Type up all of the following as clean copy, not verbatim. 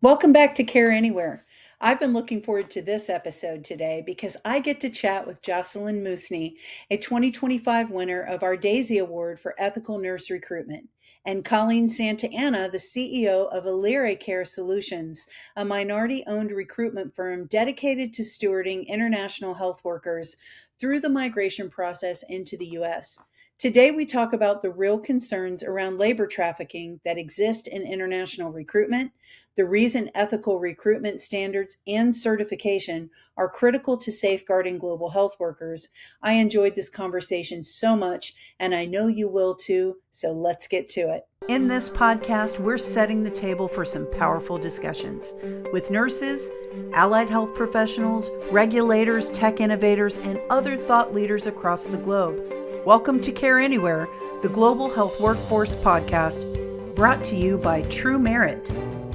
Welcome back to Care Anywhere. I've been looking forward to this episode today because I get to chat with Jocelyn Musni, a 2025 winner of our Daisy Award for Ethical Nurse Recruitment, and Coleen Santa Ana, the CEO of Alere Care Solutions, a minority-owned recruitment firm dedicated to stewarding international health workers through the migration process into the U.S. Today, we talk about the real concerns around labor trafficking that exist in international recruitment, the reason ethical recruitment standards and certification are critical to safeguarding global health workers. I enjoyed this conversation so much, and I know you will too, so let's get to it. In this podcast, we're setting the table for some powerful discussions with nurses, allied health professionals, regulators, tech innovators, and other thought leaders across the globe. Welcome to Care Anywhere, the Global Health Workforce Podcast, brought to you by True Merit.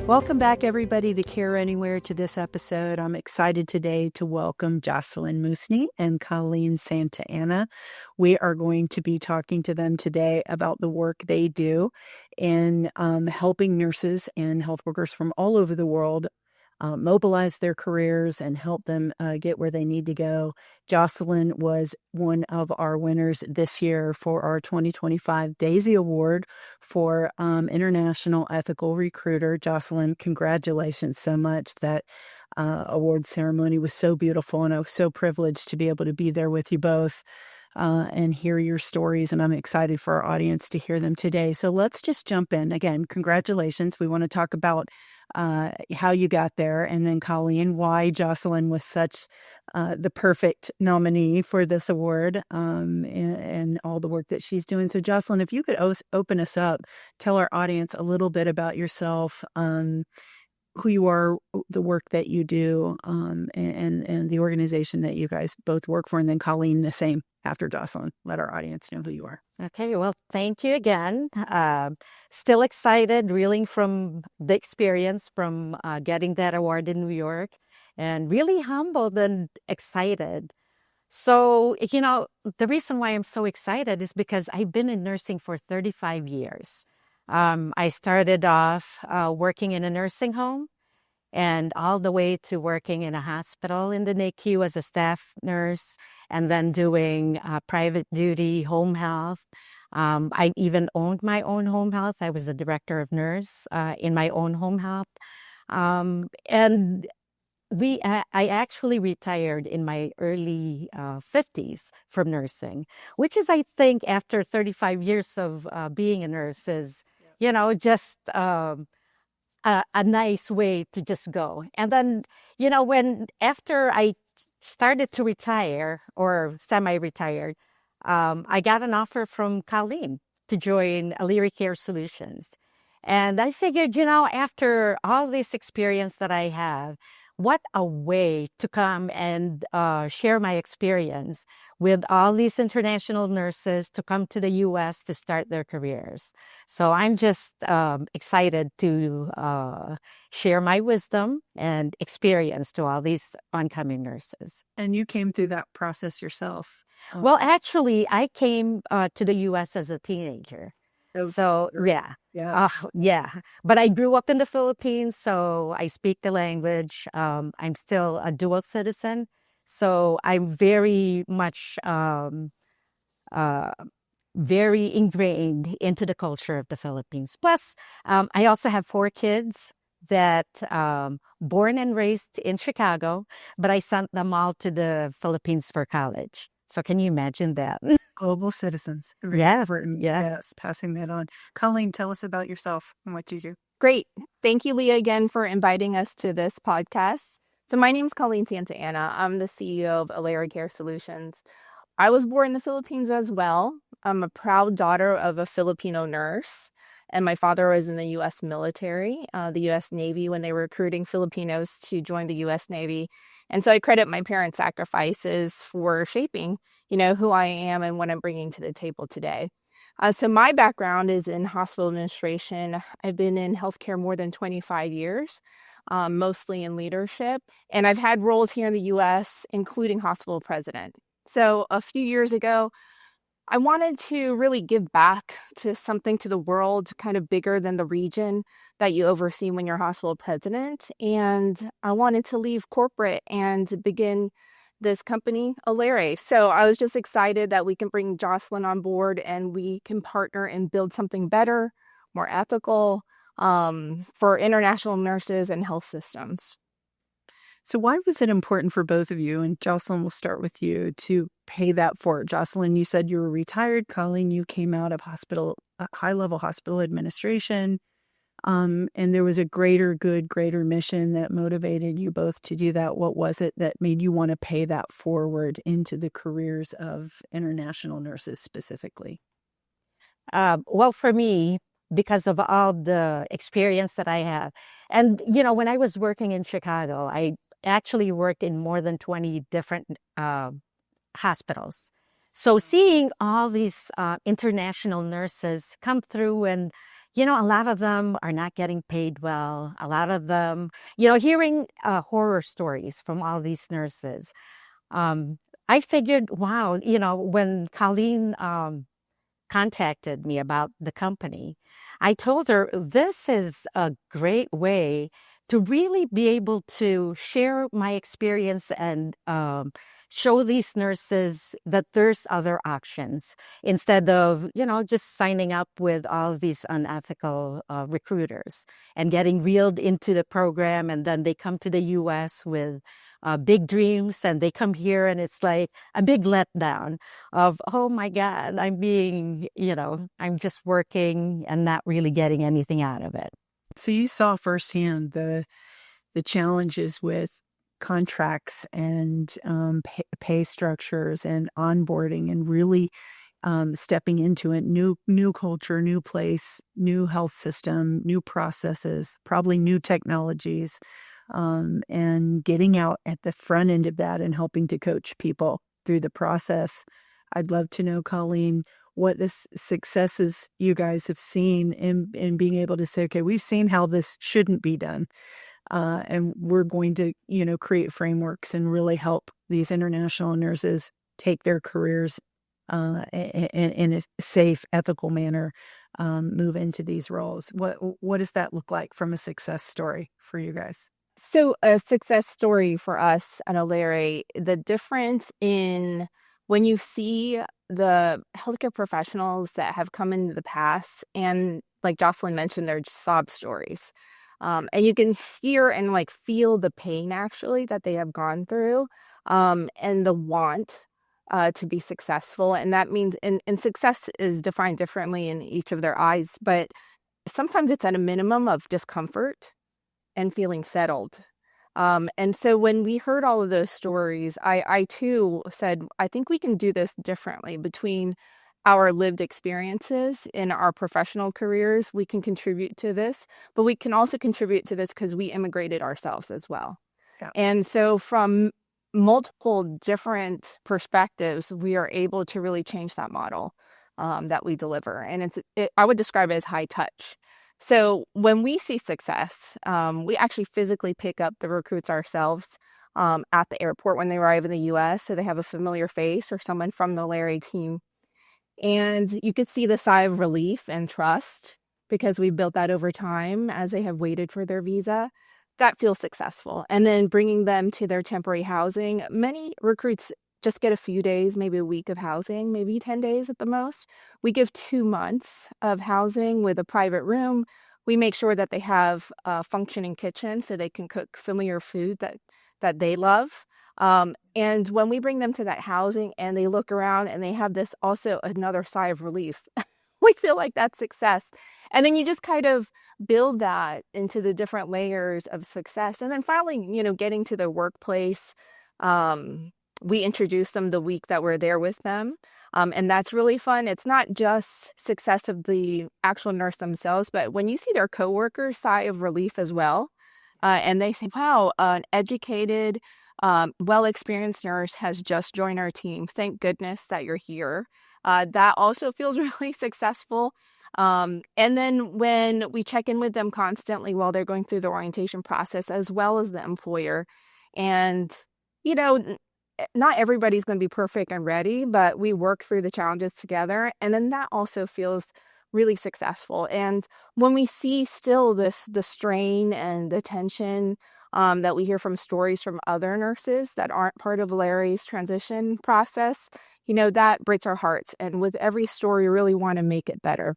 Welcome back, everybody, to Care Anywhere. To this episode, I'm excited today to welcome Jocelyn Musni and Coleen Santa Ana. We are going to be talking to them today about the work they do in helping nurses and health workers from all over the world mobilize their careers and help them get where they need to go. Jocelyn was one of our winners this year for our 2025 Daisy Award for International Ethical Recruiter. Jocelyn, congratulations so much. That award ceremony was so beautiful, and I was so privileged to be able to be there with you both and hear your stories, and I'm excited for our audience to hear them today. So let's just jump in. Again, congratulations. We want to talk about how you got there, and then Coleen, why Jocelyn was such the perfect nominee for this award, and all the work that she's doing. So Jocelyn, if you could open us up, tell our audience a little bit about yourself, who you are, the work that you do, and the organization that you guys both work for, and then Coleen, the same after Jocelyn. Let our audience know who you are. Okay, well, thank you again. Still excited, reeling from the experience from getting that award in New York, and really humbled and excited. So, the reason why I'm so excited is because I've been in nursing for 35 years. I started off working in a nursing home and all the way to working in a hospital in the NICU as a staff nurse, and then doing private duty home health. I even owned my own home health. I was the director of nurse in my own home health. And I actually retired in my early 50s from nursing, which is, I think, after 35 years of being a nurse is, just a nice way to just go. And then, after I started to retire or semi-retired, I got an offer from Coleen to join Alere Care Solutions. And I figured, after all this experience that I have, what a way to come and share my experience with all these international nurses to come to the U.S. to start their careers. So I'm just excited to share my wisdom and experience to all these oncoming nurses. And you came through that process yourself. Well, actually, I came to the U.S. as a teenager. So, yeah. Yeah. But I grew up in the Philippines, so I speak the language. I'm still a dual citizen. So I'm very much very ingrained into the culture of the Philippines. Plus, I also have 4 kids that born and raised in Chicago, but I sent them all to the Philippines for college. So can you imagine that? Global citizens. Yes. Yes, passing that on. Coleen, tell us about yourself and what you do. Great. Thank you, Leah, again for inviting us to this podcast. So my name is Coleen Santa Ana. I'm the CEO of Alere Care Solutions. I was born in the Philippines as well. I'm a proud daughter of a Filipino nurse, and my father was in the U.S. military, the U.S. Navy, when they were recruiting Filipinos to join the U.S. Navy. And so I credit my parents' sacrifices for shaping, who I am and what I'm bringing to the table today. So my background is in hospital administration. I've been in healthcare more than 25 years, mostly in leadership. And I've had roles here in the U.S., including hospital president. So a few years ago, I wanted to really give back to something to the world, kind of bigger than the region that you oversee when you're hospital president. And I wanted to leave corporate and begin this company, Alere. So I was just excited that we can bring Jocelyn on board and we can partner and build something better, more ethical, for international nurses and health systems. So why was it important for both of you, and Jocelyn, we'll start with you, to pay that forward? Jocelyn, you said you were retired. Coleen, you came out of high-level hospital administration, and there was a greater good, greater mission that motivated you both to do that. What was it that made you want to pay that forward into the careers of international nurses specifically? Well, for me, because of all the experience that I have, and when I was working in Chicago, I actually worked in more than 20 different hospitals. So seeing all these international nurses come through, and a lot of them are not getting paid well. A lot of them, hearing horror stories from all these nurses. I figured, wow, when Colleen contacted me about the company, I told her this is a great way to really be able to share my experience and show these nurses that there's other options instead of, just signing up with all of these unethical recruiters and getting reeled into the program. And then they come to the US with big dreams, and they come here and it's like a big letdown of, oh my God, I'm just working and not really getting anything out of it. So you saw firsthand the challenges with contracts and pay structures and onboarding, and really stepping into it. New culture, new place, new health system, new processes, probably new technologies, and getting out at the front end of that and helping to coach people through the process. I'd love to know, Coleen, what the successes you guys have seen in being able to say, okay, we've seen how this shouldn't be done. And we're going to, create frameworks and really help these international nurses take their careers in a safe, ethical manner, move into these roles. What does that look like from a success story for you guys? So a success story for us at Alere, the difference in when you see the healthcare professionals that have come into the past, and like Jocelyn mentioned, they're sob stories. And you can hear and feel the pain actually that they have gone through, and the want to be successful. And that means, and success is defined differently in each of their eyes, but sometimes it's at a minimum of discomfort and feeling settled. And so when we heard all of those stories, I too said, I think we can do this differently between our lived experiences in our professional careers. We can contribute to this, but we can also contribute to this because we immigrated ourselves as well. Yeah. And so from multiple different perspectives, we are able to really change that model that we deliver. And I would describe it as high touch. So when we see success, we actually physically pick up the recruits ourselves at the airport when they arrive in the US. So they have a familiar face or someone from the Alere team. And you could see the sigh of relief and trust because we built that over time as they have waited for their visa. That feels successful. And then bringing them to their temporary housing. Many recruits just get a few days, maybe a week of housing, maybe 10 days at the most. We give 2 months of housing with a private room. We make sure that they have a functioning kitchen so they can cook familiar food that they love. And when we bring them to that housing and they look around and they have this also another sigh of relief, we feel like that's success. And then you just kind of build that into the different layers of success. And then finally, getting to the workplace, we introduce them the week that we're there with them. And that's really fun. It's not just success of the actual nurse themselves, but when you see their coworkers sigh of relief as well, and they say, wow, an educated, well-experienced nurse has just joined our team. Thank goodness that you're here. That also feels really successful. And then when we check in with them constantly while they're going through the orientation process, as well as the employer, and, not everybody's going to be perfect and ready, but we work through the challenges together. And then that also feels really successful. And when we see still the strain and the tension that we hear from stories from other nurses that aren't part of Larry's transition process, that breaks our hearts. And with every story, we really want to make it better.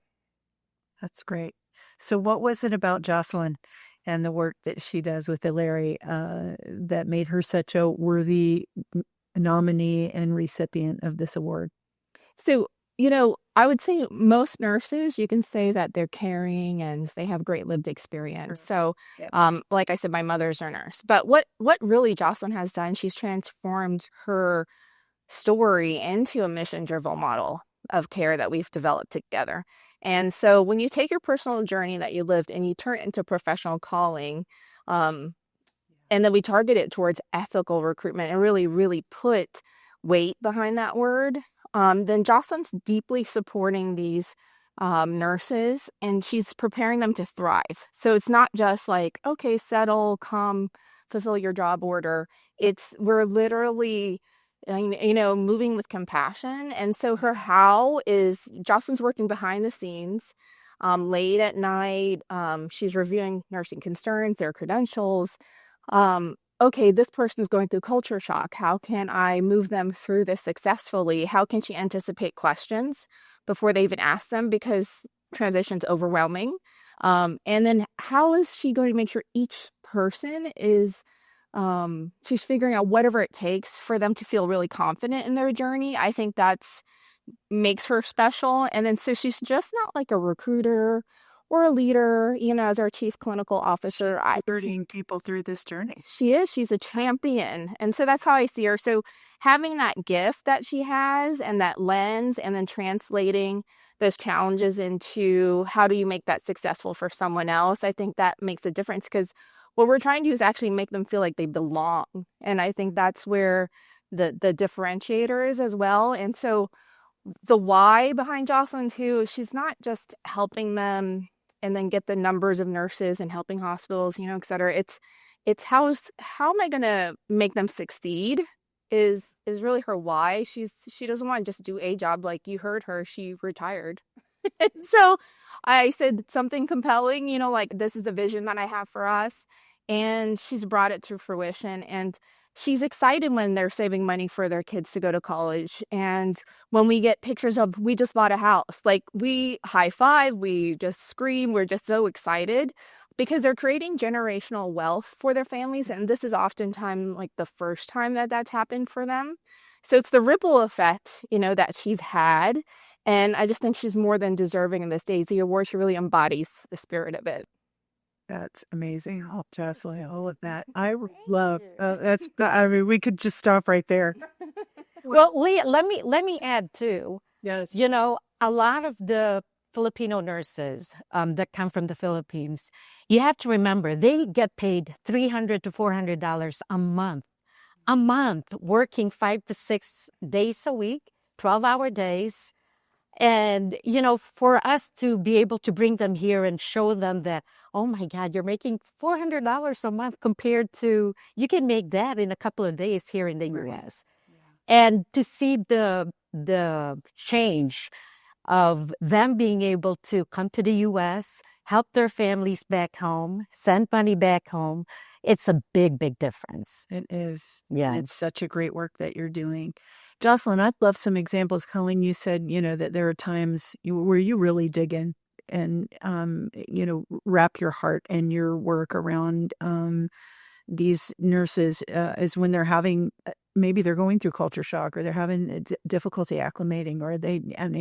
That's great. So what was it about Jocelyn and the work that she does with Alere that made her such a worthy nominee and recipient of this award? So, I would say most nurses, you can say that they're caring and they have great lived experience. So, like I said, my mother's a nurse. But what really Jocelyn has done, she's transformed her story into a mission-driven model of care that we've developed together. And so when you take your personal journey that you lived and you turn it into professional calling, and then we target it towards ethical recruitment and really, really put weight behind that word, then Jocelyn's deeply supporting these nurses, and she's preparing them to thrive. So it's not just like, okay, settle, come, fulfill your job order. We're literally moving with compassion. And so her how is Jocelyn's working behind the scenes, late at night. She's reviewing nursing concerns, their credentials. Okay, this person is going through culture shock. How can I move them through this successfully? How can she anticipate questions before they even ask them, because transition's overwhelming? And then how is she going to make sure each person is she's figuring out whatever it takes for them to feel really confident in their journey. I think that's makes her special. And then so she's just not like a recruiter or a leader, as our chief clinical officer. Leading people through this journey. She is. She's a champion. And so that's how I see her. So having that gift that she has and that lens, and then translating those challenges into how do you make that successful for someone else, I think that makes a difference, because what we're trying to do is actually make them feel like they belong. And I think that's where the differentiator is as well. And so the why behind Jocelyn too, she's not just helping them and then get the numbers of nurses and helping hospitals, et cetera. It's how am I going to make them succeed is really her why. She doesn't want to just do a job. Like you heard her, she retired. And so I said something compelling, like this is the vision that I have for us. And she's brought it to fruition. And she's excited when they're saving money for their kids to go to college. And when we get pictures of, we just bought a house, like we high five, we just scream. We're just so excited because they're creating generational wealth for their families. And this is oftentimes like the first time that that's happened for them. So it's the ripple effect, that she's had. And I just think she's more than deserving of this Daisy Award. She really embodies the spirit of it. That's amazing. Oh, Jocelyn, all of that. I love we could just stop right there. Well, Leah, let me add too. Yes. A lot of the Filipino nurses that come from the Philippines, you have to remember they get paid $300 to $400 a month, working 5 to 6 days a week, 12-hour days. And, for us to be able to bring them here and show them that, oh my God, you're making $400 a month compared to, you can make that in a couple of days here in the U.S. Yeah. And to see the change of them being able to come to the U.S., help their families back home, send money back home, it's a big, big difference. It is. Yeah. It's such a great work that you're doing. Jocelyn, I'd love some examples. Coleen, you said, that there are times where you really dig in and, wrap your heart and your work around these nurses is when they're having, maybe they're going through culture shock or they're having difficulty acclimating, or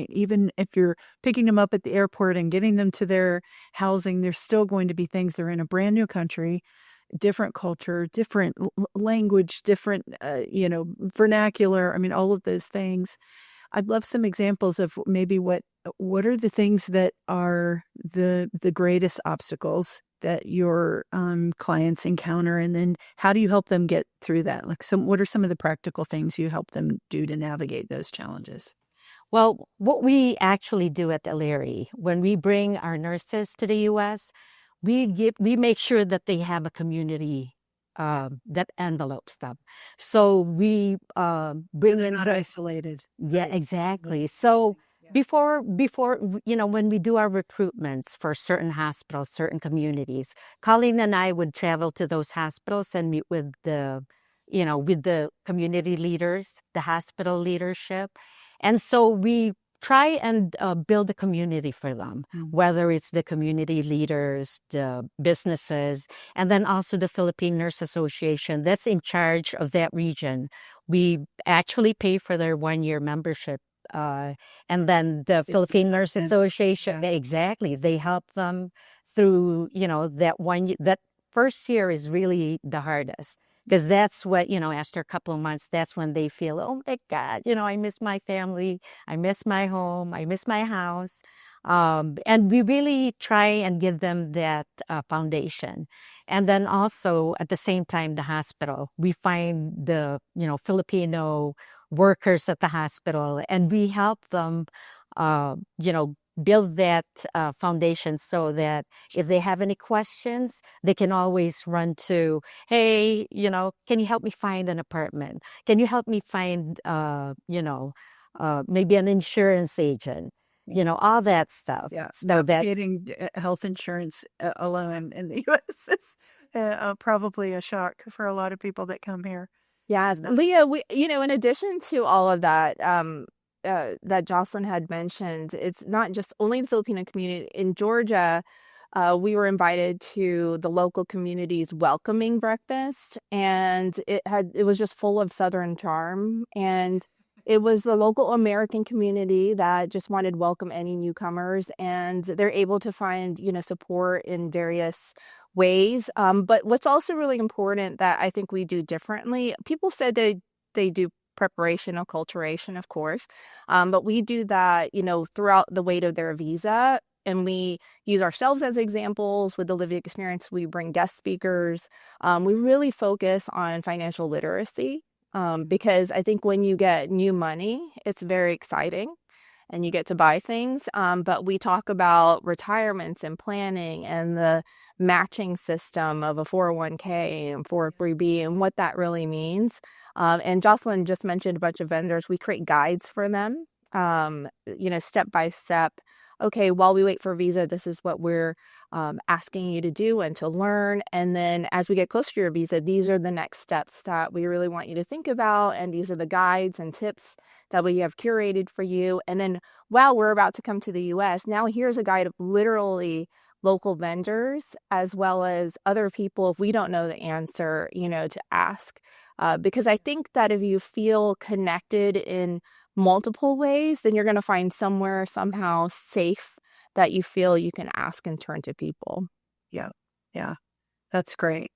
even if you're picking them up at the airport and getting them to their housing, there's still going to be things. They're in a brand new country, different culture, different language, different, vernacular. I mean, all of those things. I'd love some examples of maybe what are the things that are the greatest obstacles that your clients encounter, and then how do you help them get through that? Like, what are some of the practical things you help them do to navigate those challenges? Well, what we actually do at Alere, when we bring our nurses to the U.S., we make sure that they have a community that envelopes them. So we bring they're in not isolated. yeah, Right. exactly. So Yeah. before when we do our recruitments for certain hospitals, certain communities, Colleen and I would travel to those hospitals and meet with the community leaders, the hospital leadership, and so we try and build a community for them, whether it's the community leaders, the businesses, and then also the Philippine Nurse Association that's in charge of that region. We actually pay for their 1 year membership. And then the Philippine Nurse Association, exactly, they help them through, that first year is really the hardest. Because that's what, after a couple of months, that's when they feel, oh my God, I miss my family. I miss my home. I miss my house. And we really try and give them that foundation. And then also at the same time, the hospital, we find the, Filipino workers at the hospital and we help them, build that foundation so that if they have any questions, they can always run to, hey, can you help me find an apartment? Can you help me find, maybe an insurance agent? All that stuff. Yeah, So navigating health insurance alone in the U.S. is probably a shock for a lot of people that come here. Yes, And, Leah, in addition to all of that, that Jocelyn had mentioned, it's not just only the Filipino community. In Georgia, we were invited to the local community's welcoming breakfast, and it was just full of Southern charm. And it was the local American community that just wanted to welcome any newcomers, and they're able to find, support in various ways. But what's also really important that I think we do differently, people said they do preparation, acculturation, of course. But we do that, throughout the weight of their visa. And we use ourselves as examples with the lived experience. We bring guest speakers. We really focus on financial literacy because I think when you get new money, it's very exciting and you get to buy things. But we talk about retirements and planning and the matching system of a 401k and 403b and what that really means. And Jocelyn just mentioned a bunch of vendors. We create guides for them, step by step. Okay, while we wait for visa, this is what we're asking you to do and to learn. And then as we get closer to your visa, these are the next steps that we really want you to think about. And these are the guides and tips that we have curated for you. And then while we're about to come to the US, now here's a guide of literally local vendors as well as other people, if we don't know the answer, to ask. Because I think that if you feel connected in multiple ways, then you're going to find somewhere somehow safe that you feel you can ask and turn to people. yeah, that's great.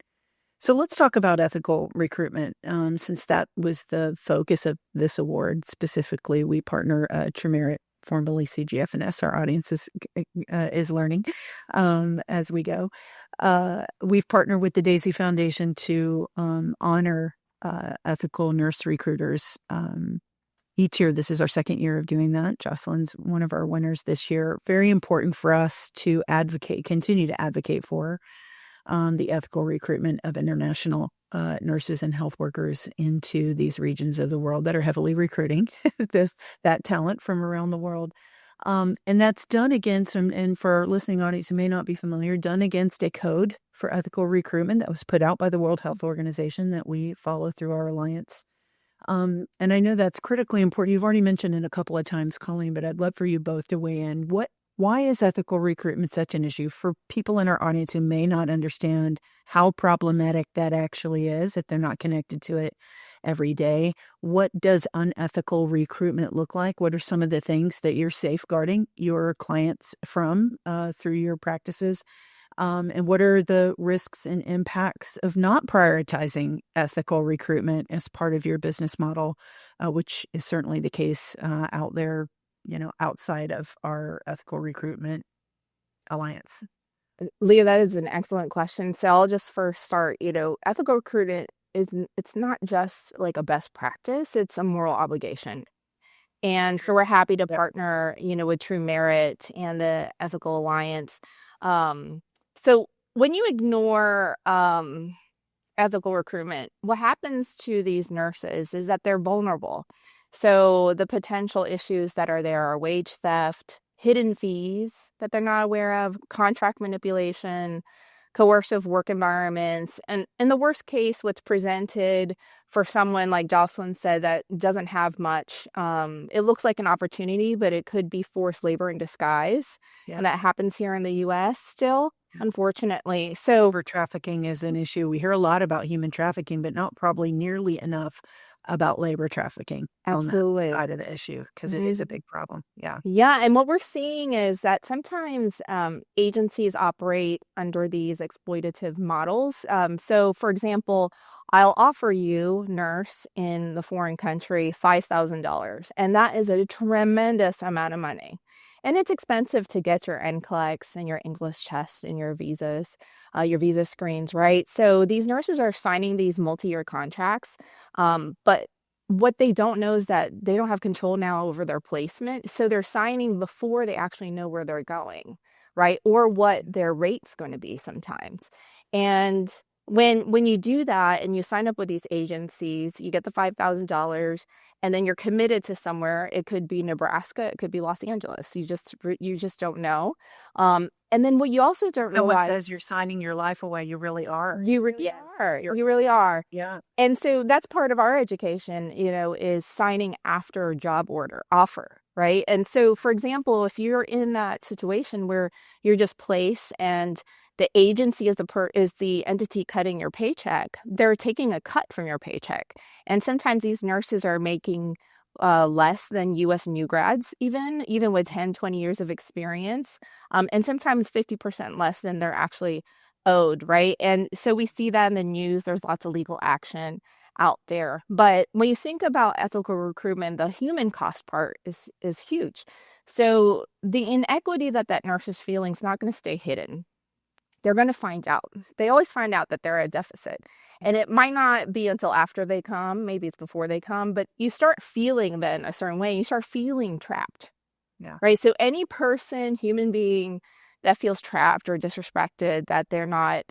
So let's talk about ethical recruitment. Since that was the focus of this award specifically, we partner TruMerit, formerly CGFNS. Our audience is learning as we go. We've partnered with the Daisy Foundation to honor ethical nurse recruiters. Each year, this is our second year of doing that. Jocelyn's one of our winners this year. Very important for us to continue to advocate for the ethical recruitment of international nurses and health workers into these regions of the world that are heavily recruiting that talent from around the world. And that's done against, and for our listening audience who may not be familiar, done against a code for ethical recruitment that was put out by the World Health Organization that we follow through our alliance. And I know that's critically important. You've already mentioned it a couple of times, Coleen, but I'd love for you both to weigh in. Why is ethical recruitment such an issue for people in our audience who may not understand how problematic that actually is if they're not connected to it every day? What does unethical recruitment look like? What are some of the things that you're safeguarding your clients from through your practices? And what are the risks and impacts of not prioritizing ethical recruitment as part of your business model, which is certainly the case out there, outside of our ethical recruitment alliance? Leah, that is an excellent question. So I'll just first start, ethical recruitment it's not just like a best practice, it's a moral obligation. And so we're happy to partner, with TruMerit and the Ethical Alliance. So when you ignore ethical recruitment, what happens to these nurses is that they're vulnerable. So the potential issues that are there are wage theft, hidden fees that they're not aware of, contract manipulation, coercive work environments, and in the worst case, what's presented for someone like Jocelyn said that doesn't have much, it looks like an opportunity, but it could be forced labor in disguise. Yeah. And that happens here in the US still, unfortunately. So Labor trafficking is an issue. We hear a lot about human trafficking, but not probably nearly enough about labor trafficking on that absolutely. side of the issue, because it is a big problem. Yeah. Yeah, and what we're seeing is that sometimes agencies operate under these exploitative models. So, for example, I'll offer you, nurse in the foreign country, $5,000, and that is a tremendous amount of money. And it's expensive to get your NCLEX and your English test and your visas, your visa screens, right? So these nurses are signing these multi-year contracts, but what they don't know is that they don't have control now over their placement. So they're signing before they actually know where they're going, right? Or what their rate's going to be sometimes. And when you do that and you sign up with these agencies, you get the $5,000 and then you're committed to somewhere. It could be Nebraska, it could be Los Angeles. You just don't know. And then what you also don't No one realize, says you're signing your life away. You really are. you really are. You really are. Yeah. And so that's part of our education, is signing after a job offer, right? And so, for example, if you're in that situation where you're just placed and the agency is the entity cutting your paycheck, they're taking a cut from your paycheck. And sometimes these nurses are making less than U.S. new grads, even with 10, 20 years of experience, and sometimes 50% less than they're actually owed, right? And so we see that in the news. There's lots of legal action out there. But when you think about ethical recruitment, the human cost part is huge. So the inequity that nurse is feeling is not going to stay hidden. They're going to find out. They always find out that they're at a deficit. And it might not be until after they come, maybe it's before they come, but you start feeling then a certain way. You start feeling trapped. Yeah. Right? So any person, human being that feels trapped or disrespected, that they're not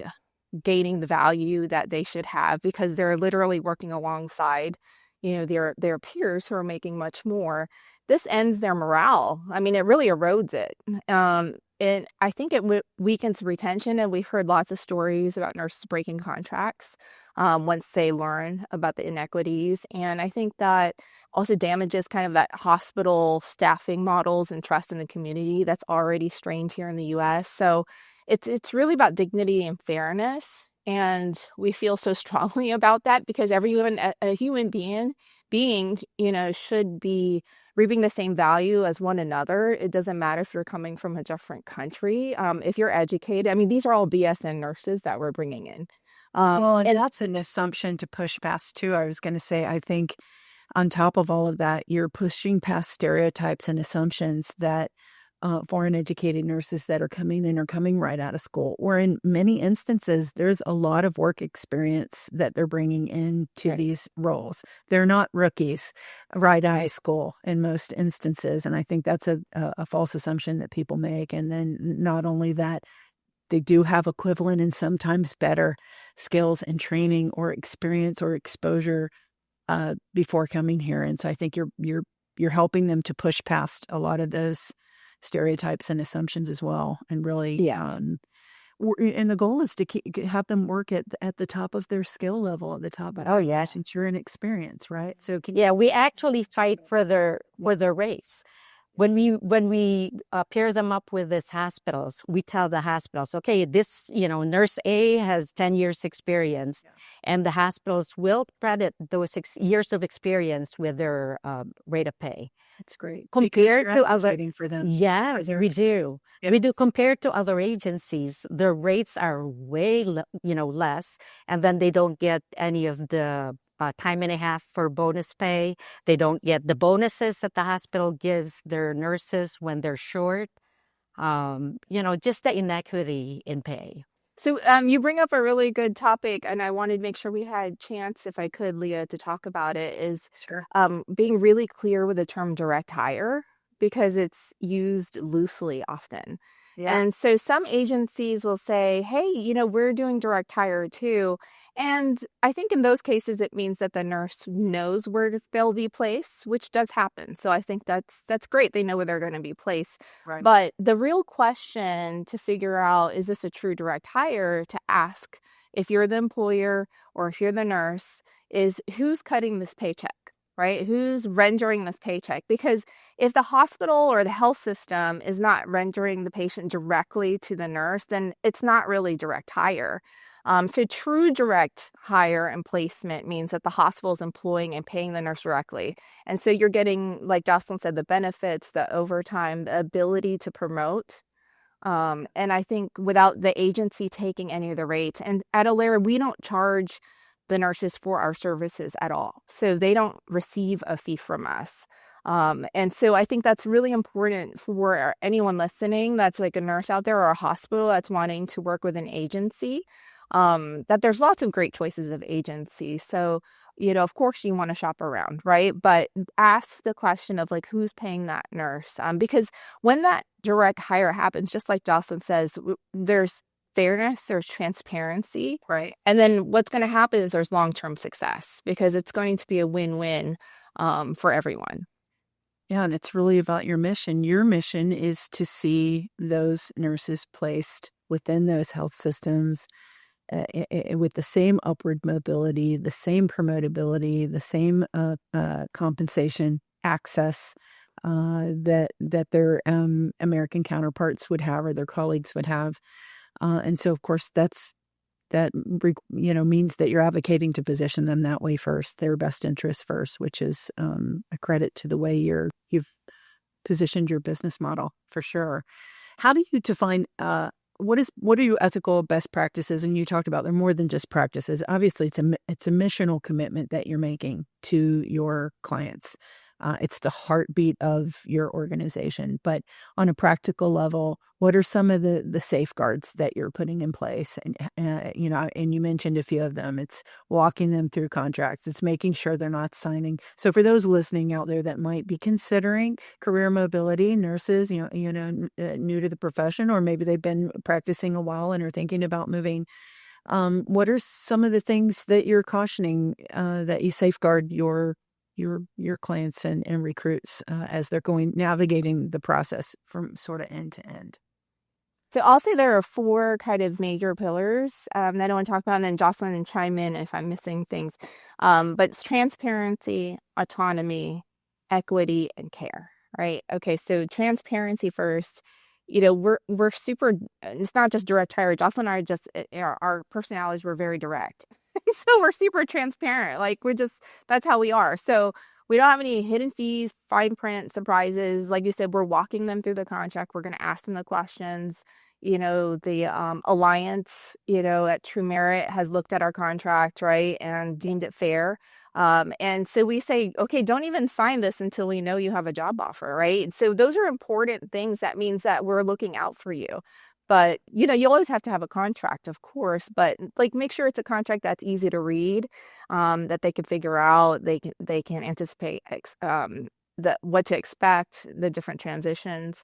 gaining the value that they should have because they're literally working alongside, their peers who are making much more, this ends their morale. I mean, it really erodes it. And I think it weakens retention. And we've heard lots of stories about nurses breaking contracts once they learn about the inequities. And I think that also damages kind of that hospital staffing models and trust in the community that's already strained here in the U.S. So it's really about dignity and fairness. And we feel so strongly about that because everyone, a human being, should be reaping the same value as one another. It doesn't matter if you're coming from a different country. If you're educated, I mean, these are all BSN nurses that we're bringing in. And that's an assumption to push past too. I was going to say, I think on top of all of that, you're pushing past stereotypes and assumptions that foreign educated nurses that are coming in are coming right out of school, or in many instances, there's a lot of work experience that they're bringing into these roles. They're not rookies right out of school in most instances. And I think that's a false assumption that people make. And then not only that, they do have equivalent and sometimes better skills and training or experience or exposure before coming here. And so I think you're helping them to push past a lot of those stereotypes and assumptions as well, and really, and the goal is to have them work at the top of their skill level, at the top. Oh yes, since you're an experience, right? So we actually fight for their race. When we pair them up with these hospitals, we tell the hospitals, okay, this, nurse A has 10 years experience, and the hospitals will credit those 6 years of experience with their rate of pay. That's great. Compared to other, for them. Yes, we do. Yep. We do. Compared to other agencies, their rates are way, less, and then they don't get any of the time and a half for bonus pay. They don't get the bonuses that the hospital gives their nurses when they're short. Just the inequity in pay. So you bring up a really good topic, and I wanted to make sure we had a chance, if I could, Lea, to talk about it, is being really clear with the term direct hire, because it's used loosely often. Yeah. And so some agencies will say, hey, we're doing direct hire too. And I think in those cases, it means that the nurse knows where they'll be placed, which does happen. So I think that's great. They know where they're going to be placed. Right. But the real question to figure out, is this a true direct hire, to ask if you're the employer or if you're the nurse, is who's cutting this paycheck, right? Who's rendering this paycheck? Because if the hospital or the health system is not rendering the patient directly to the nurse, then it's not really direct hire. So true direct hire and placement means that the hospital is employing and paying the nurse directly. And so you're getting, like Jocelyn said, the benefits, the overtime, the ability to promote. And I think without the agency taking any of the rates, and at Alere, we don't charge the nurses for our services at all. So they don't receive a fee from us. And so I think that's really important for anyone listening that's like a nurse out there or a hospital that's wanting to work with an agency, that there's lots of great choices of agencies. So, of course you want to shop around, right? But ask the question of like, who's paying that nurse? Because when that direct hire happens, just like Jocelyn says, there's fairness, there's transparency. Right. And then what's going to happen is there's long-term success because it's going to be a win-win for everyone. Yeah, and it's really about your mission. Your mission is to see those nurses placed within those health systems with the same upward mobility, the same promotability, the same compensation access that their American counterparts would have or their colleagues would have. And so, of course, that means that you're advocating to position them that way first, their best interest first, which is a credit to the way you've positioned your business model for sure. How do you define what are your ethical best practices? And you talked about they're more than just practices. Obviously, it's a missional commitment that you're making to your clients. It's the heartbeat of your organization. But on a practical level, what are some of the safeguards that you're putting in place? And and you mentioned a few of them. It's walking them through contracts. It's making sure they're not signing. So for those listening out there that might be considering career mobility, nurses, new to the profession, or maybe they've been practicing a while and are thinking about moving. What are some of the things that you're cautioning that you safeguard your clients and recruits as they're navigating the process from sort of end to end? So I'll say there are 4 kind of major pillars that I want to talk about, and then Jocelyn can chime in if I'm missing things. But it's transparency, autonomy, equity, and care, right? Okay, so transparency first. We're super, it's not just direct hire. Jocelyn and I just, our personalities were very direct. So we're super transparent. Like that's how we are. So we don't have any hidden fees, fine print, surprises. Like you said, we're walking them through the contract. We're going to ask them the questions. The Alliance, at True Merit has looked at our contract, right, and deemed it fair. And so we say, okay, don't even sign this until we know you have a job offer, right? So those are important things. That means that we're looking out for you. But, you always have to have a contract, of course, but like make sure it's a contract that's easy to read, that they can figure out, they can anticipate what to expect, the different transitions.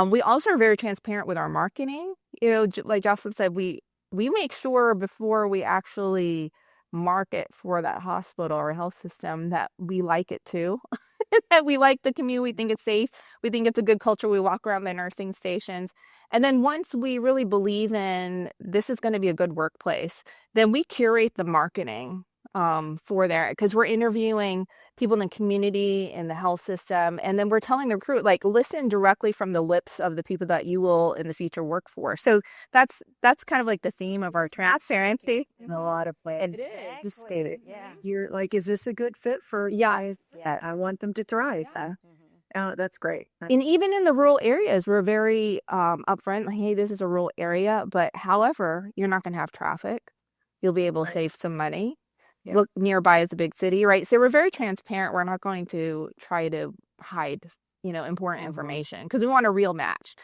We also are very transparent with our marketing. Like Jocelyn said, we make sure before we actually market for that hospital or health system that we like it too. That we like the commute, we think it's safe, we think it's a good culture. We walk around the nursing stations. And then once we really believe in this is going to be a good workplace, then we curate the marketing for there, because we're interviewing people in the community, in the health system, and then we're telling the recruit, like, listen directly from the lips of the people that you will in the future work for. So that's kind of like the theme of our transparency. In a lot of ways. It is. Just state it. Yeah. You're like, is this a good fit for Yeah. I want them to thrive. Yeah. That's great. And even in the rural areas, we're very upfront. Like, hey, this is a rural area, but however, you're not going to have traffic. You'll be able to save some money. Yeah. Look, nearby is a big city, right? So we're very transparent. We're not going to try to hide, important information, because we want a real match.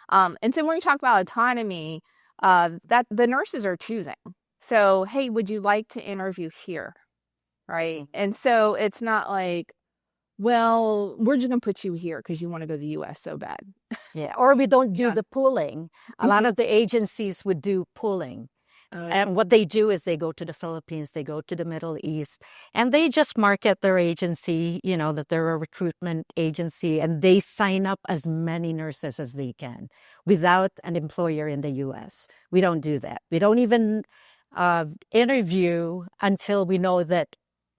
And so when we talk about autonomy, that the nurses are choosing. So, hey, would you like to interview here? Right. And so it's not like, well, we're just going to put you here because you want to go to the US so bad. Yeah. Or we don't do Yeah. the pooling. A lot of the agencies would do pooling. And what they do is they go to the Philippines, they go to the Middle East, and they just market their agency, you know, that they're a recruitment agency, and they sign up as many nurses as they can without an employer in the US. We don't do that. We don't even interview until we know that,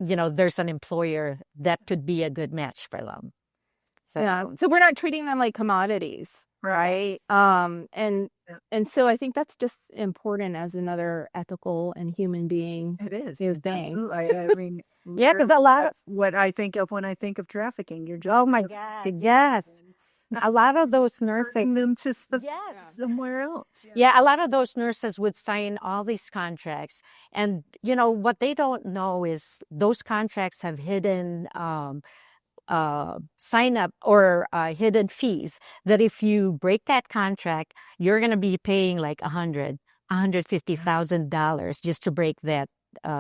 you know, there's an employer that could be a good match for them. So, Yeah. So we're not treating them like commodities, right? And so I think that's just important as another ethical and human being It is. thing. Absolutely. I mean, yeah, because a lot of, that's what I think of when I think of trafficking. You're just oh my God, yes. A lot of those nurses, hurting them to yes. somewhere else. Yeah, a lot of those nurses would sign all these contracts. And, you know, what they don't know is those contracts have hidden sign up or hidden fees that if you break that contract, you're going to be paying like $150,000 just to break that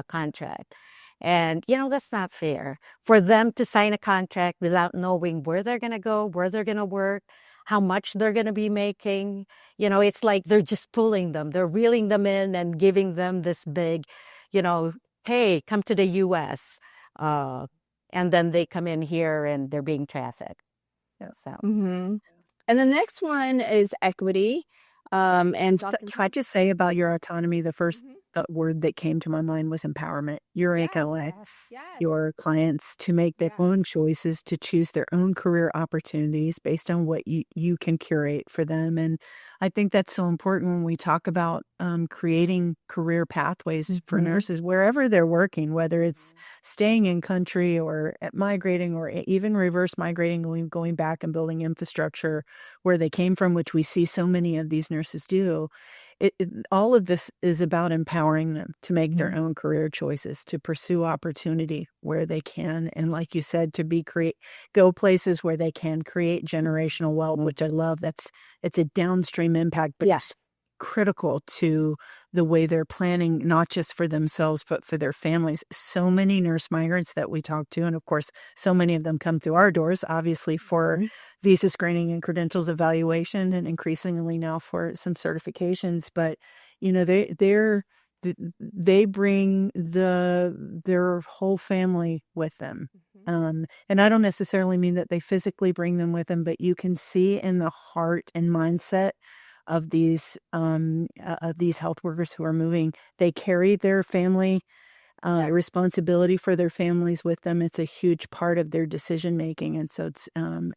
contract. And, you know, that's not fair for them to sign a contract without knowing where they're going to go, where they're going to work, how much they're going to be making. You know, it's like they're just pulling them. They're reeling them in and giving them this big, you know, hey, come to the U.S. And then they come in here and they're being trafficked. Yeah. So, And the next one is equity. And Can I just say about your autonomy, the first word that came to my mind was empowerment. Your ACOX, your clients to make their own choices, to choose their own career opportunities based on what you can curate for them. And I think that's so important when we talk about creating career pathways for nurses, wherever they're working, whether it's staying in country or migrating or even reverse migrating, going back and building infrastructure where they came from, which we see so many of these nurses do. All of this is about empowering them to make their own career choices, to pursue opportunity where they can, and like you said, to go places where they can create generational wealth, which I love. It's a downstream impact, but yes, critical to the way they're planning, not just for themselves, but for their families. So many nurse migrants that we talk to, and of course, so many of them come through our doors, obviously for visa screening and credentials evaluation, and increasingly now for some certifications. But, you know, they bring their whole family with them. And I don't necessarily mean that they physically bring them with them, but you can see in the heart and mindset of these health workers who are moving, they carry their family responsibility for their families with them. It's a huge part of their decision making, and so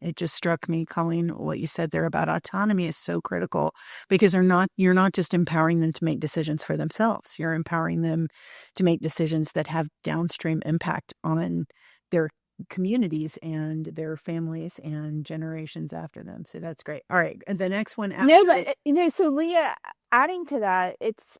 it just struck me, Coleen, what you said there about autonomy is so critical, because you're not just empowering them to make decisions for themselves. You're empowering them to make decisions that have downstream impact on their communities and their families and generations after them. So that's great. All right, and the next one. No, but you know, so Leah, adding to that, it's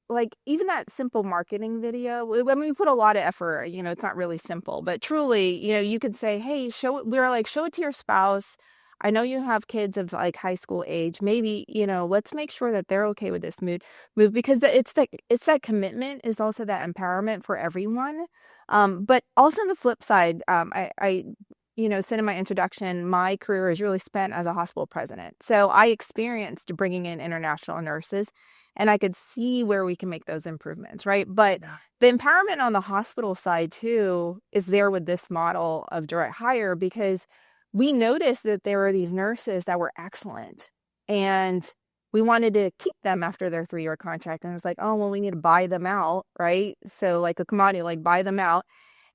like even that simple marketing video. I mean, we put a lot of effort. You know, it's not really simple, but truly, you know, you could say, "Hey, show it." We're like, show it to your spouse. I know you have kids of like high school age. Maybe, you know, let's make sure that they're okay with this move because it's that commitment is also that empowerment for everyone. But also on the flip side, I you know, said in my introduction, my career is really spent as a hospital president. So I experienced bringing in international nurses, and I could see where we can make those improvements, right? But the empowerment on the hospital side too is there with this model of direct hire, because we noticed that there were these nurses that were excellent, and we wanted to keep them after their 3-year contract. And it's like, oh, well, we need to buy them out, right? So like a commodity, like buy them out.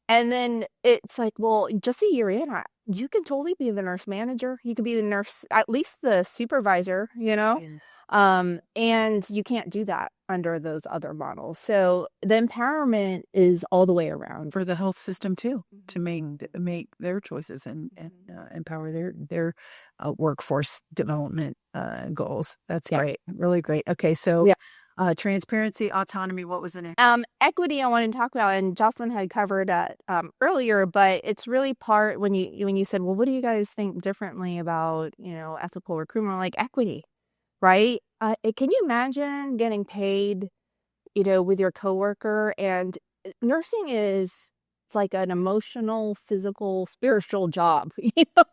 And then it's like, well, just a year in, you can totally be the nurse manager. You could be the nurse, at least the supervisor, you know? And you can't do that under those other models. So the empowerment is all the way around for the health system too, to make their choices and empower their workforce development goals. That's great, really great. Okay, so transparency, autonomy. What was the next? Equity I wanted to talk about, and Jocelyn had covered earlier, but it's really part when you said, well, what do you guys think differently about, you know, ethical recruitment? Like equity, right? Can you imagine getting paid, you know, with your coworker? And nursing is like an emotional, physical, spiritual job.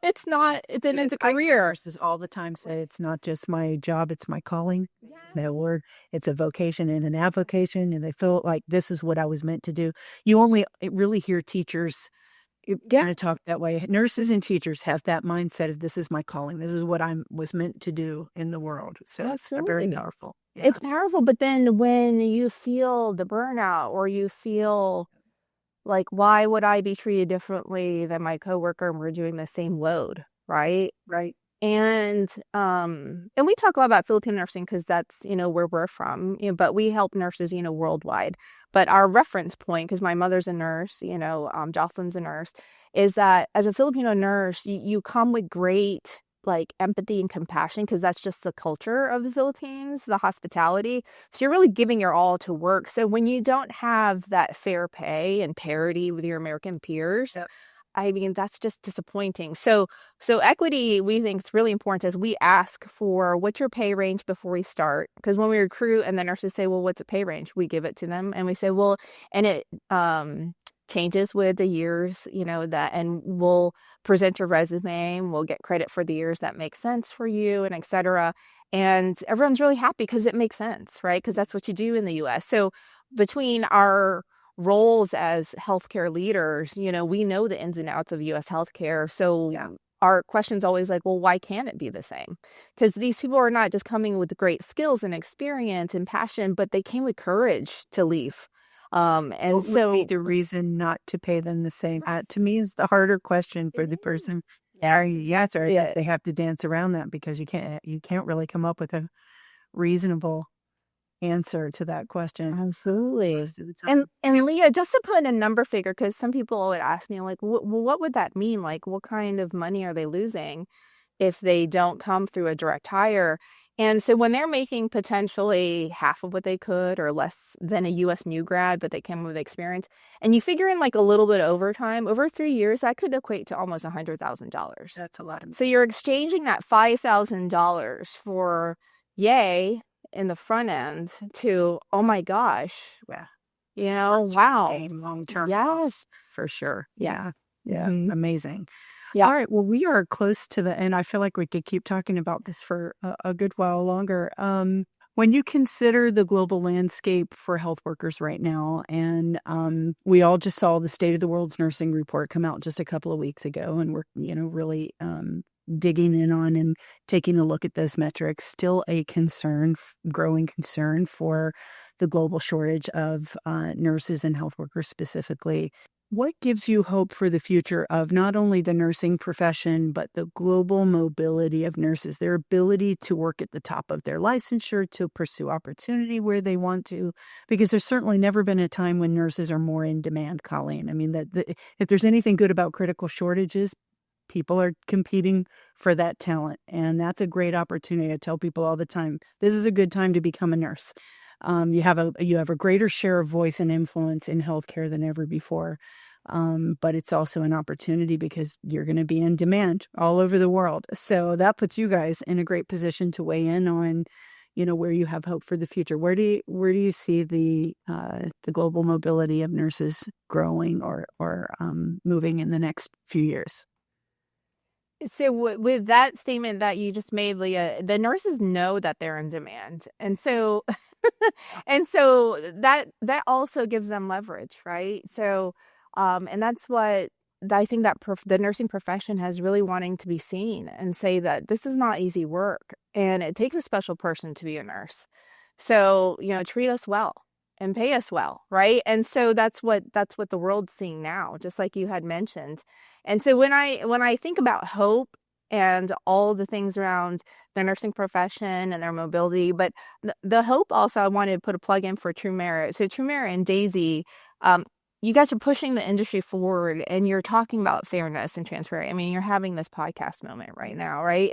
It's not, it's a career. Nurses all the time say it's not just my job, it's my calling. That word, it's a vocation and an avocation, and they feel like this is what I was meant to do. You only really hear teachers kind of talk that way. Nurses and teachers have that mindset of this is my calling. This is what I was meant to do in the world. So it's very powerful. Yeah. It's powerful, but then when you feel the burnout or you feel like, why would I be treated differently than my coworker and we're doing the same load, right? Right. And we talk a lot about Filipino nursing because that's, where we're from, but we help nurses, worldwide. But our reference point, because my mother's a nurse, Jocelyn's a nurse, is that as a Filipino nurse, you come with great like empathy and compassion because that's just the culture of the Philippines, the hospitality. So you're really giving your all to work. So when you don't have that fair pay and parity with your American peers, I mean, that's just disappointing. So equity, we think it's really important as we ask for what's your pay range before we start. Because when we recruit and the nurses say, well, what's a pay range? We give it to them and we say, well, and it changes with the years, and we'll present your resume and we'll get credit for the years that make sense for you and et cetera. And everyone's really happy because it makes sense, right? Because that's what you do in the US. So between our roles as healthcare leaders, we know the ins and outs of U.S. healthcare. So our question's always like, well, why can't it be the same? Because these people are not just coming with great skills and experience and passion, but they came with courage to leave. And so would be the reason not to pay them the same. To me, is the harder question for the person. Yeah, sorry. Yeah. They have to dance around that because you can't really come up with a reasonable answer to that question. Absolutely. And Lea, just to put in a number figure, because some people would ask me like, well, what would that mean? Like, what kind of money are they losing if they don't come through a direct hire? And so when they're making potentially half of what they could or less than a U.S. new grad, but they came with experience, and you figure in like a little bit of overtime, over 3 years, that could equate to almost $100,000. That's a lot of money. So you're exchanging that $5,000 for yay in the front end to, oh my gosh, wow. Long-term. Yes, for sure. Yeah. Amazing. Yeah. All right. Well, we are close to the end. I feel like we could keep talking about this for a good while longer. When you consider the global landscape for health workers right now, and we all just saw the State of the World's Nursing report come out just a couple of weeks ago, and we're really digging in on and taking a look at those metrics. Still a growing concern for the global shortage of nurses and health workers specifically. What gives you hope for the future of not only the nursing profession, but the global mobility of nurses, their ability to work at the top of their licensure, to pursue opportunity where they want to? Because there's certainly never been a time when nurses are more in demand, Coleen. I mean, if there's anything good about critical shortages, people are competing for that talent. And that's a great opportunity. I tell people all the time, this is a good time to become a nurse. You have a greater share of voice and influence in healthcare than ever before. But it's also an opportunity because you're going to be in demand all over the world. So that puts you guys in a great position to weigh in on, where you have hope for the future. Where do you see the global mobility of nurses growing or moving in the next few years? So with that statement that you just made, Lea, the nurses know that they're in demand. And so that also gives them leverage, right? So and that's what I think that the nursing profession has really wanting to be seen and say that this is not easy work and it takes a special person to be a nurse. So, treat us well and pay us well, right? And so that's what the world's seeing now, just like you had mentioned. And so when I think about hope and all the things around the nursing profession and their mobility, but the hope also, I wanted to put a plug in for True Merit. So True Merit and Daisy, you guys are pushing the industry forward and you're talking about fairness and transparency. I mean, you're having this podcast moment right now, right?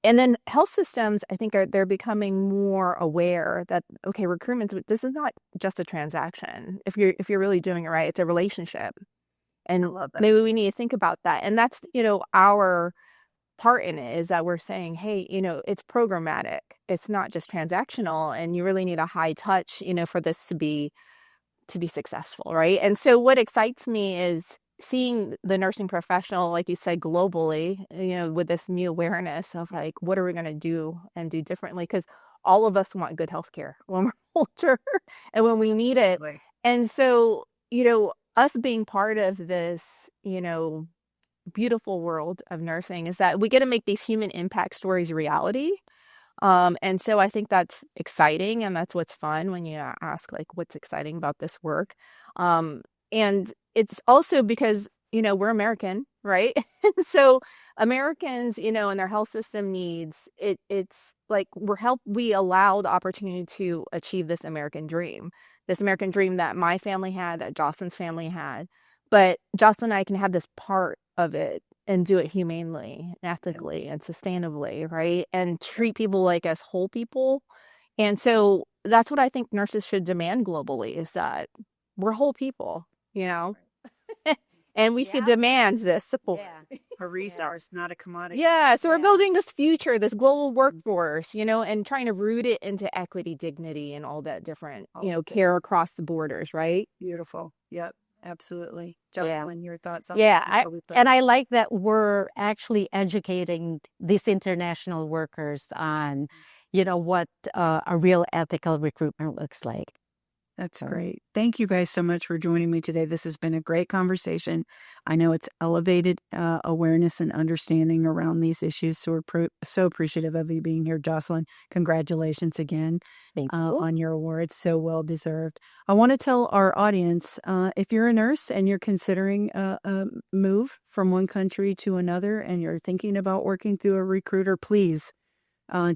And then health systems, I think they're becoming more aware that, okay, recruitment, this is not just a transaction. If you're really doing it right, it's a relationship. And maybe we need to think about that. And that's, our part in it is that we're saying, hey, it's programmatic. It's not just transactional. And you really need a high touch, for this to be to be successful, right? And so what excites me is seeing the nursing professional, like you said, globally, with this new awareness of like, what are we going to do and do differently? Because all of us want good healthcare when we're older and when we need it. Right. And so, us being part of this, beautiful world of nursing is that we get to make these human impact stories reality. And so I think that's exciting, and that's what's fun when you ask like what's exciting about this work. And it's also because, we're American, right? So Americans, and their health system needs it's like we allow the opportunity to achieve this American dream that my family had, that Jocelyn's family had. But Jocelyn and I can have this part of it and do it humanely, and ethically, and sustainably, right? And treat people like as whole people. And so that's what I think nurses should demand globally, is that we're whole people, and we should demand this support. A resource, not a commodity. Yeah, so we're building this future, this global workforce, and trying to root it into equity, dignity, and all that different, care across the borders, right? Beautiful. Yep. Absolutely. Jocelyn, your thoughts on that? And I like that we're actually educating these international workers on, what a real ethical recruitment looks like. That's great. Thank you guys so much for joining me today. This has been a great conversation. I know it's elevated awareness and understanding around these issues. So we're so appreciative of you being here, Jocelyn. Congratulations again on your award. So well deserved. I want to tell our audience, if you're a nurse and you're considering a move from one country to another and you're thinking about working through a recruiter, please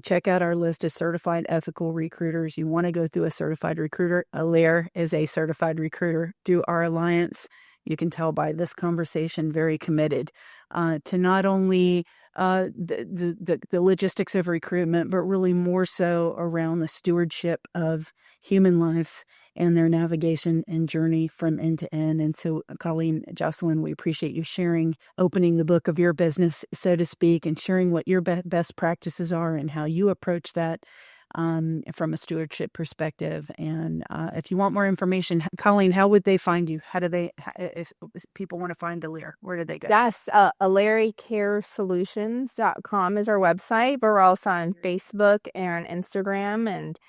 check out our list of certified ethical recruiters. You want to go through a certified recruiter. Alere is a certified recruiter through our alliance. You can tell by this conversation, very committed to not only the logistics of recruitment, but really more so around the stewardship of human lives and their navigation and journey from end to end. And so, Coleen, Jocelyn, we appreciate you sharing, opening the book of your business, so to speak, and sharing what your best practices are and how you approach that from a stewardship perspective. And if you want more information, Coleen, how would they find you? If people want to find Alere, where do they go? Yes, Alere Care Solutions.com is our website, but we're also on Facebook and Instagram, and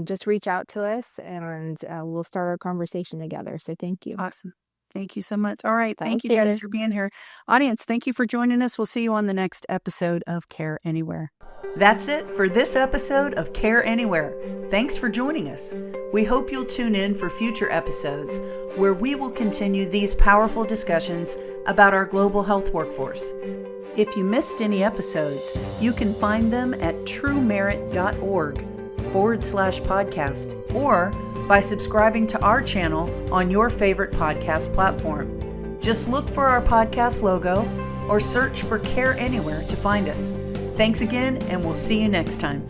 just reach out to us and we'll start our conversation together. So thank you. Awesome. Thank you so much. All right. Thank you guys for being here. Audience, thank you for joining us. We'll see you on the next episode of Care Anywhere. That's it for this episode of Care Anywhere. Thanks for joining us. We hope you'll tune in for future episodes where we will continue these powerful discussions about our global health workforce. If you missed any episodes, you can find them at truemerit.org/podcast or by subscribing to our channel on your favorite podcast platform. Just look for our podcast logo or search for Care Anywhere to find us. Thanks again, and we'll see you next time.